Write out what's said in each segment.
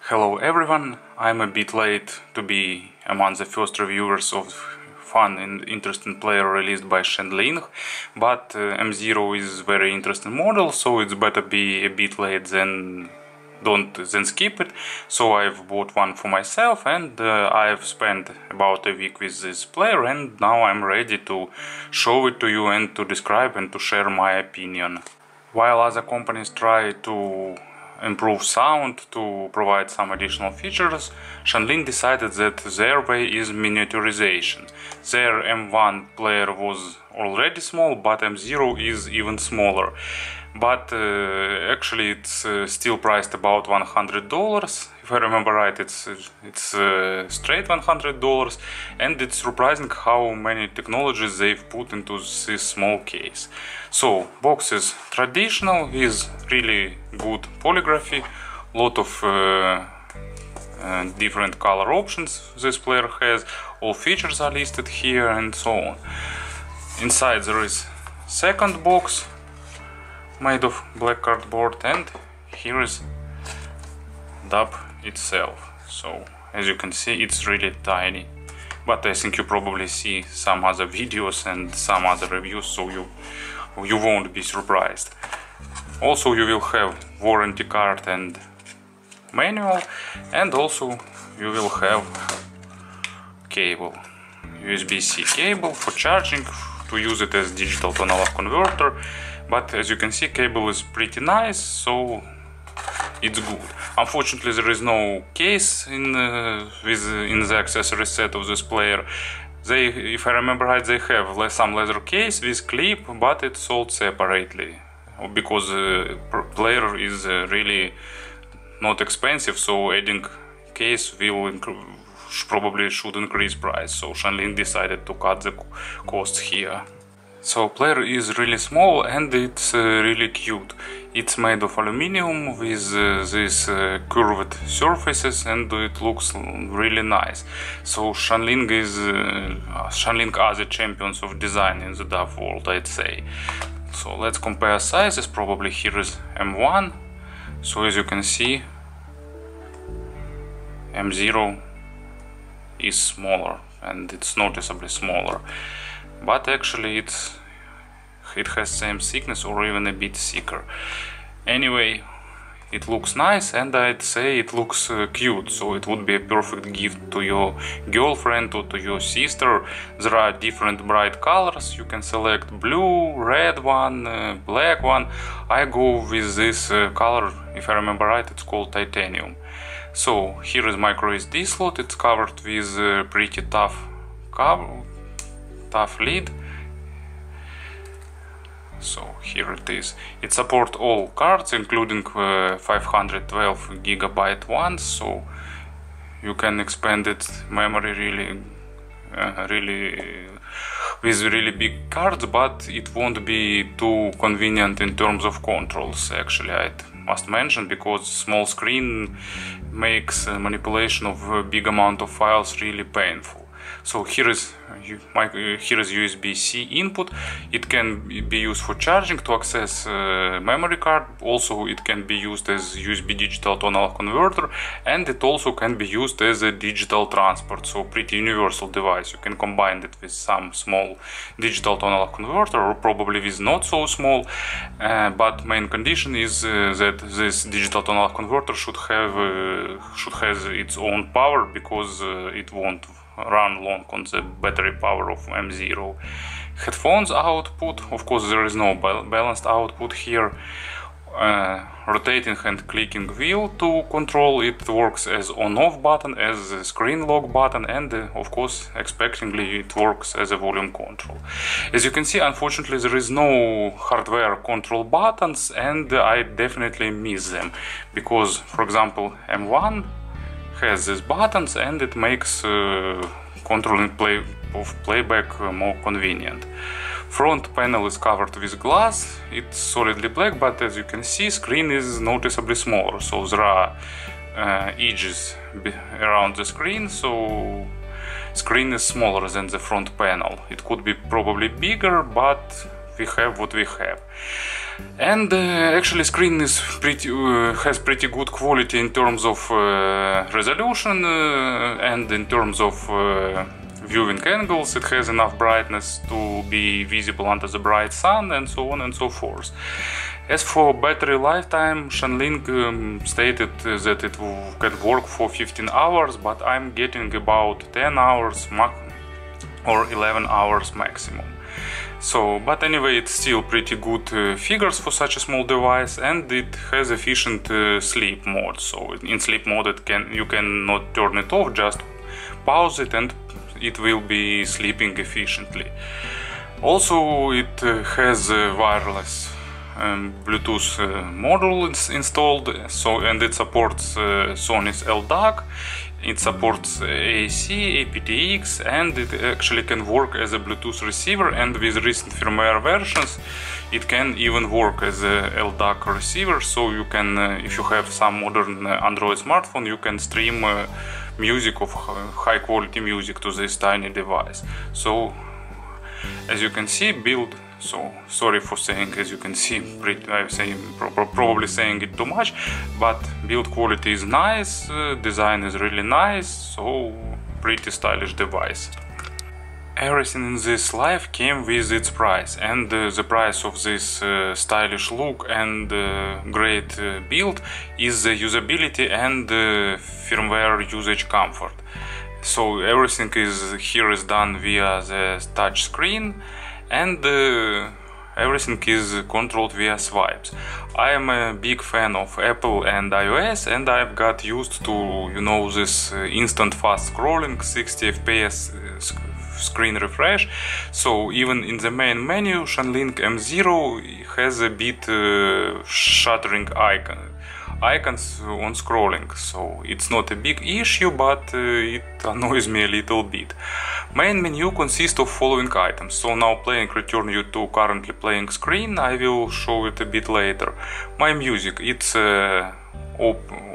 Hello everyone, I'm a bit late to be among the first reviewers of fun and interesting player released by Shanling, but M0 is very interesting model, so it's better be a bit late than skip it. So I've bought one for myself, and I've spent about a week with this player, and now I'm ready to show it to you and to describe and to share my opinion. While other companies try to improve sound to provide some additional features, Shanling decided that their way is miniaturization. Their M1 player was already small, but M0 is even smaller. But actually it's still priced about $100. If I remember right, it's straight $100, and it's surprising how many technologies they've put into this small case. So box is traditional with really good polygraphy, lot of different color options this player has, all features are listed here and so on. Inside there is second box made of black cardboard, and here is DAP itself. So as you can see, it's really tiny, but I think you probably see some other videos and some other reviews, so you won't be surprised. Also you will have warranty card and manual, and also you will have cable, USB-C cable for charging, to use it as digital to analog converter. But as you can see, cable is pretty nice, so it's good. Unfortunately, there is no case in the accessory set of this player. If I remember right, they have some leather case with clip, but it's sold separately because the player is really not expensive, so adding case will probably should increase price. So Shanling decided to cut the costs here. So player is really small, and it's really cute. It's made of aluminum with these curved surfaces, and it looks really nice. So Shanling are the champions of design in the DAP world, I'd say. So let's compare sizes. Probably here is M1. So as you can see, M0 is smaller, and it's noticeably smaller. But actually it has same thickness or even a bit thicker. Anyway, it looks nice, and I'd say it looks cute, so it would be a perfect gift to your girlfriend or to your sister. There are different bright colors, you can select blue, red one, black one. I go with this color, if I remember right, it's called titanium. So here is micro SD slot, it's covered with pretty tough lid. So here it is. It supports all cards, including 512 GB ones, so you can expand its memory with really big cards, but it won't be too convenient in terms of controls. Actually, I must mention, because small screen makes manipulation of a big amount of files really painful. So here is USB-C input. It can be used for charging to access memory card. Also it can be used as USB digital to analog converter, and it also can be used as a digital transport. So pretty universal device. You can combine it with some small digital to analog converter, or probably with not so small. But main condition is that this digital to analog converter should have its own power, because it won't run long on the battery power of M0. Headphones output, of course there is no balanced output here. Rotating and clicking wheel to control it works as on-off button, as a screen lock button, and of course expectingly it works as a volume control. As you can see, unfortunately there is no hardware control buttons, and I definitely miss them, because for example M1 has these buttons, and it makes controlling playback more convenient. Front panel is covered with glass, it's solidly black, but as you can see, screen is noticeably smaller, so there are edges around the screen, so screen is smaller than the front panel. It could be probably bigger, but we have what we have. And actually screen is has pretty good quality in terms of resolution and in terms of viewing angles. It has enough brightness to be visible under the bright sun and so on and so forth. As for battery lifetime, Shanling stated that it can work for 15 hours, but I'm getting about 10 hours or 11 hours maximum. So, but anyway, it's still pretty good figures for such a small device, and it has efficient sleep mode. So in sleep mode you cannot turn it off, just pause it and it will be sleeping efficiently. Also, it has wireless Bluetooth module installed, and it supports Sony's LDAC. It supports AAC, aptX, and it actually can work as a Bluetooth receiver, and with recent firmware versions it can even work as a LDAC receiver. So you can, if you have some modern Android smartphone, you can stream music of high quality music to this tiny device. So as you can see, so sorry for saying as you can see, I'm probably saying it too much, but build quality is nice, design is really nice, so pretty stylish device. Everything in this life came with its price, and the price of this stylish look and great build is the usability and firmware usage comfort. So everything here is done via the touch screen, and everything is controlled via swipes. I am a big fan of Apple and iOS, and I've got used to, you know, this instant fast scrolling, 60 FPS screen refresh. So even in the main menu, Shanling M0 has a bit shuttering icons on scrolling, so it's not a big issue, but it annoys me a little bit. Main menu consists of following items. So now playing return you to currently playing screen. I will show it a bit later. My music, it's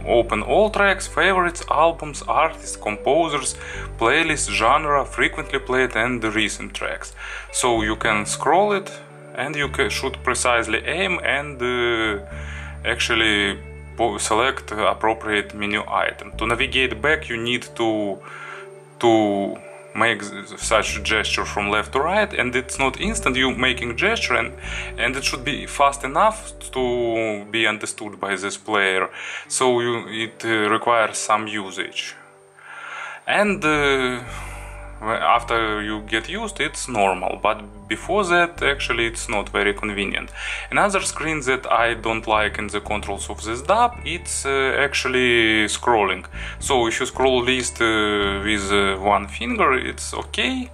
open all tracks, favorites, albums, artists, composers, playlists, genre, frequently played, and recent tracks. So you can scroll it, and you should precisely aim and actually select appropriate menu item. To navigate back, you need to make such gesture from left to right, and it's not instant. You making gesture, and it should be fast enough to be understood by this player. So it requires some usage, and after you get used, it's normal, but before that actually it's not very convenient. Another screen that I don't like in the controls of this DAP, it's actually scrolling. So if you scroll list with one finger, it's okay,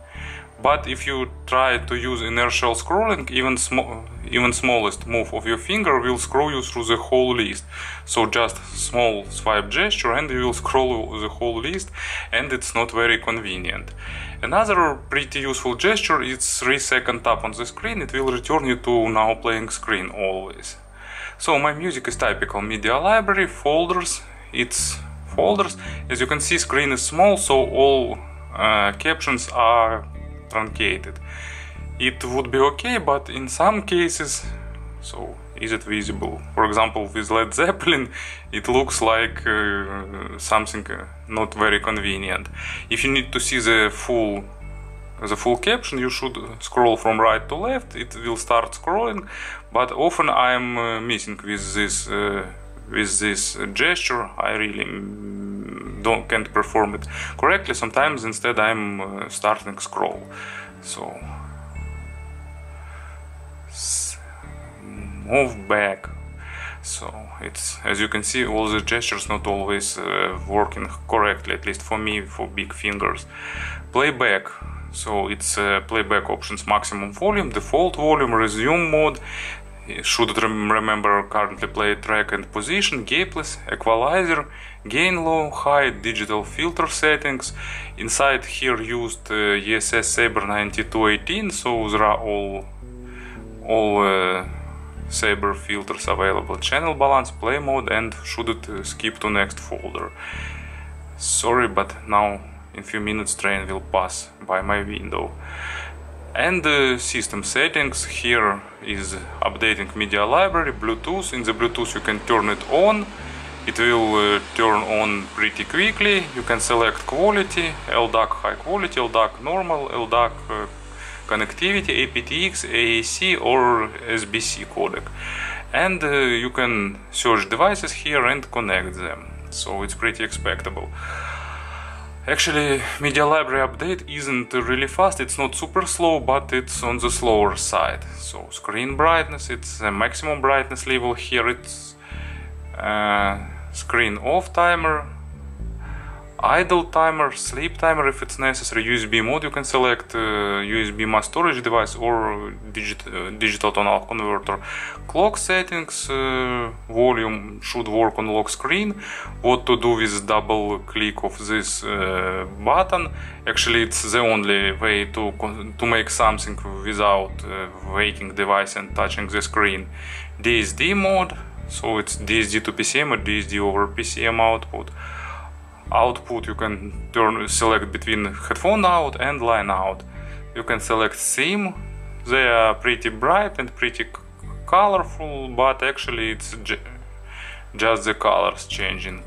but if you try to use inertial scrolling, even smallest move of your finger will scroll you through the whole list. So just small swipe gesture and you will scroll the whole list, and it's not very convenient. Another pretty useful gesture is 3-second tap on the screen. It will return you to now playing screen always. So my music is typical media library, folders, it's folders. As you can see, screen is small, so all captions are truncated. It would be okay, but in some cases, so is it visible? For example, with Led Zeppelin, it looks like something not very convenient. If you need to see the full caption, you should scroll from right to left. It will start scrolling, but often I'm missing with this gesture. I really can't perform it correctly. Sometimes instead I'm starting scroll. So move back. So it's, as you can see, all the gestures not always working correctly, at least for me, for big fingers. Playback. So it's playback options: maximum volume, default volume, resume mode. Should remember currently played track and position, gapless, equalizer, gain low, high, digital filter settings. Inside here used ESS Saber 9218, so there are all Saber filters available. Channel balance, play mode, and should it skip to next folder. Sorry, but now in few minutes train will pass by my window. And system settings, here is updating media library, Bluetooth. In the Bluetooth you can turn it on. It will turn on pretty quickly. You can select quality, LDAC high quality, LDAC normal, LDAC connectivity, aptX, AAC or SBC codec. And you can search devices here and connect them. So it's pretty expectable. Actually, media library update isn't really fast, it's not super slow, but it's on the slower side. So screen brightness, it's a maximum brightness level. Here it's screen off timer, idle timer, sleep timer if it's necessary, USB mode. You can select USB mass storage device or digital tonal converter. Clock settings, volume should work on lock screen. What to do with double click of this button. Actually it's the only way to make something without waking device and touching the screen. DSD mode, so it's DSD to PCM or DSD over PCM output. Output you can select between headphone out and line out. You can select theme. They are pretty bright and pretty colorful, but actually it's just the colors changing.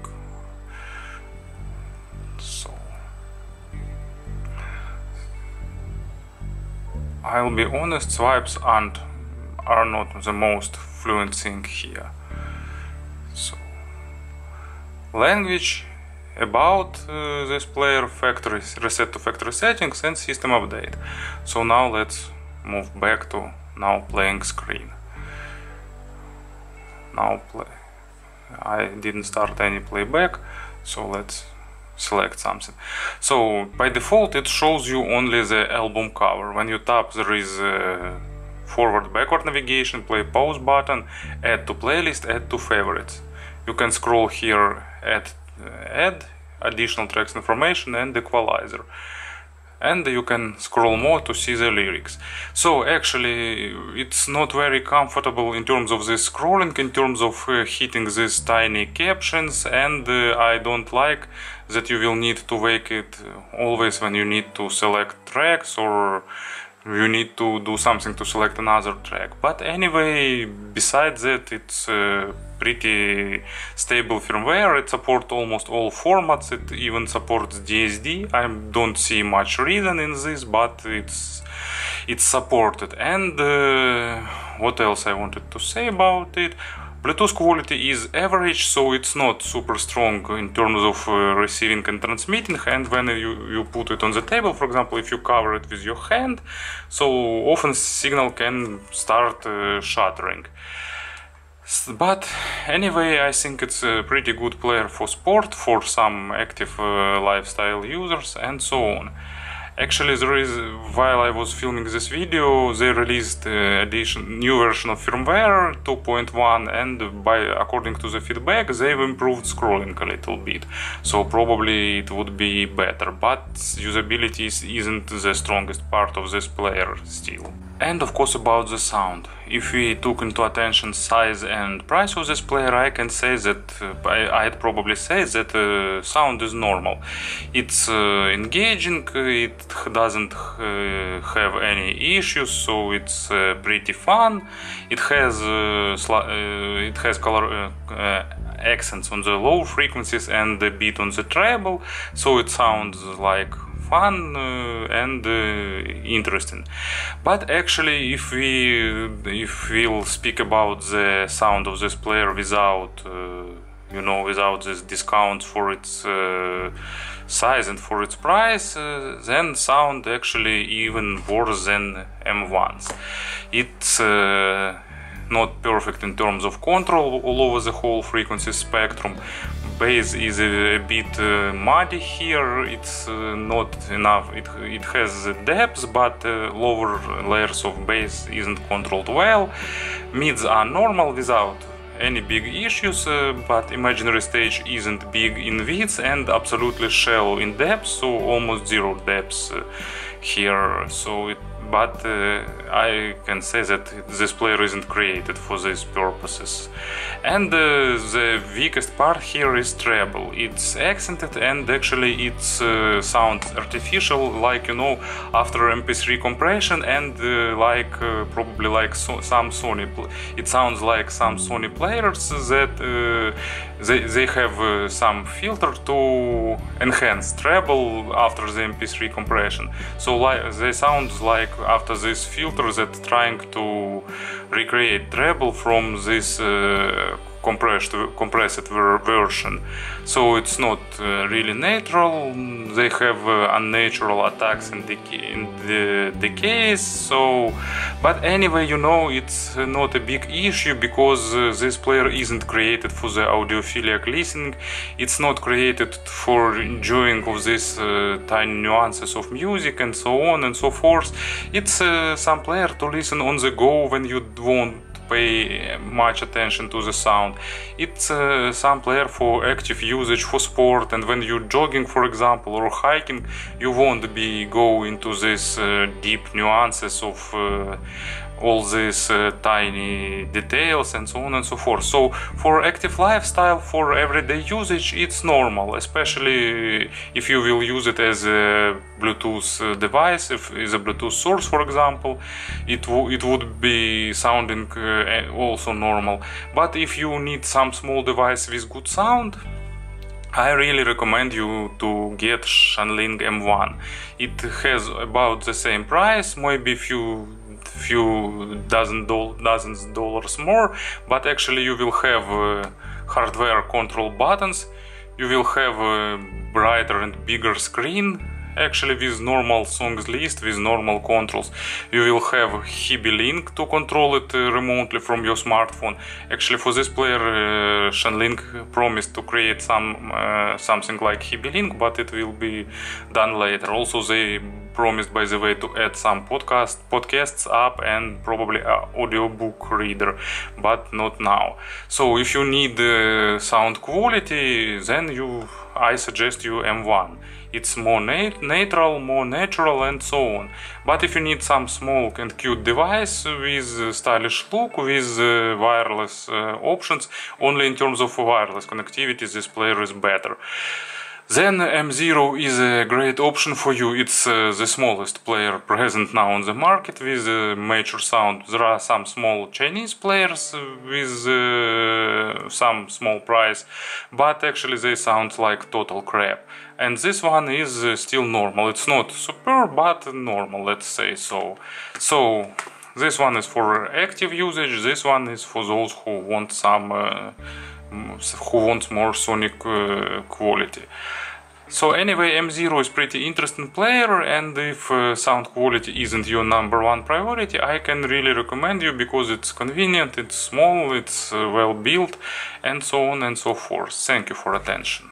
So I'll be honest, swipes are not the most fluent thing here. So language, about this player, factory reset to factory settings and system update. So now let's move back to now playing screen. Now play. I didn't start any playback, so let's select something. So by default it shows you only the album cover. When you tap there is forward backward navigation, play pause button, add to playlist, add to favorites. You can scroll here, add additional tracks information and equalizer, and you can scroll more to see the lyrics. So actually it's not very comfortable in terms of this scrolling, in terms of hitting these tiny captions, and I don't like that you will need to wake it always when you need to select tracks or you need to do something to select another track. But anyway, besides that, it's pretty stable firmware. It supports almost all formats. It even supports DSD. I don't see much reason in this, but it's supported. And what else I wanted to say about it? Bluetooth quality is average, so it's not super strong in terms of receiving and transmitting, and when you put it on the table, for example, if you cover it with your hand, so often signal can start shattering. But anyway, I think it's a pretty good player for sport, for some active lifestyle users and so on. Actually, while I was filming this video, they released new version of firmware 2.1, and according to the feedback, they've improved scrolling a little bit. So probably it would be better, but usability isn't the strongest part of this player still. And of course about the sound. If we took into attention size and price of this player, I can say that I'd probably say that sound is normal. It's engaging, it doesn't have any issues, so it's pretty fun. It has color accents on the low frequencies and a bit on the treble, so it sounds like fun and interesting. But actually, if we'll speak about the sound of this player without without this discount for its size and for its price, then sound actually even worse than M1's. It's not perfect in terms of control all over the whole frequency spectrum. Bass is a bit muddy here, it's not enough, it has depth, but lower layers of bass isn't controlled well. Mids are normal without any big issues, but imaginary stage isn't big in width and absolutely shallow in depth, so almost zero depth here. But I can say that this player isn't created for these purposes. And the weakest part here is treble. It's accented and actually it sounds artificial, like, you know, after MP3 compression, and probably like some Sony. It sounds like some Sony players that they have some filter to enhance treble after the MP3 compression. So they sound like after this filter that trying to recreate treble from this compressed version. So it's not really natural. They have unnatural attacks and decays. So, but anyway, you know, it's not a big issue because this player isn't created for the audiophilic listening. It's not created for enjoying of these tiny nuances of music and so on and so forth. It's some player to listen on the go when you won't pay much attention to the sound. It's some player for active usage, for sport, and when you're jogging, for example, or hiking, you won't be go into this deep nuances of all these tiny details and so on and so forth. So for active lifestyle, for everyday usage, it's normal, especially if you will use it as a Bluetooth device, if it's a Bluetooth source, for example, it would be sounding also normal. But if you need some small device with good sound, I really recommend you to get Shanling M1. It has about the same price, maybe few dozens dollars more, but actually you will have hardware control buttons, you will have a brighter and bigger screen, actually with normal songs list, with normal controls. You will have Hibi Link to control it remotely from your smartphone. Actually for this player Shanling promised to create something like Hibi Link, but it will be done later. Also they promised, by the way, to add some podcasts up and probably an audiobook reader, but not now. So if you need sound quality, then I suggest you M1. It's more natural, more natural, and so on. But if you need some small and cute device with stylish look, with wireless options, only in terms of wireless connectivity, this player is better. Then M0 is a great option for you. It's the smallest player present now on the market with mature sound. There are some small Chinese players with some small price, but actually they sound like total crap. And this one is still normal. It's not super, but normal, let's say so. So this one is for active usage. This one is for those who want more sonic quality. So anyway, M0 is pretty interesting player, and if sound quality isn't your #1 priority, I can really recommend you because it's convenient, it's small, it's well built, and so on and so forth. Thank you for attention.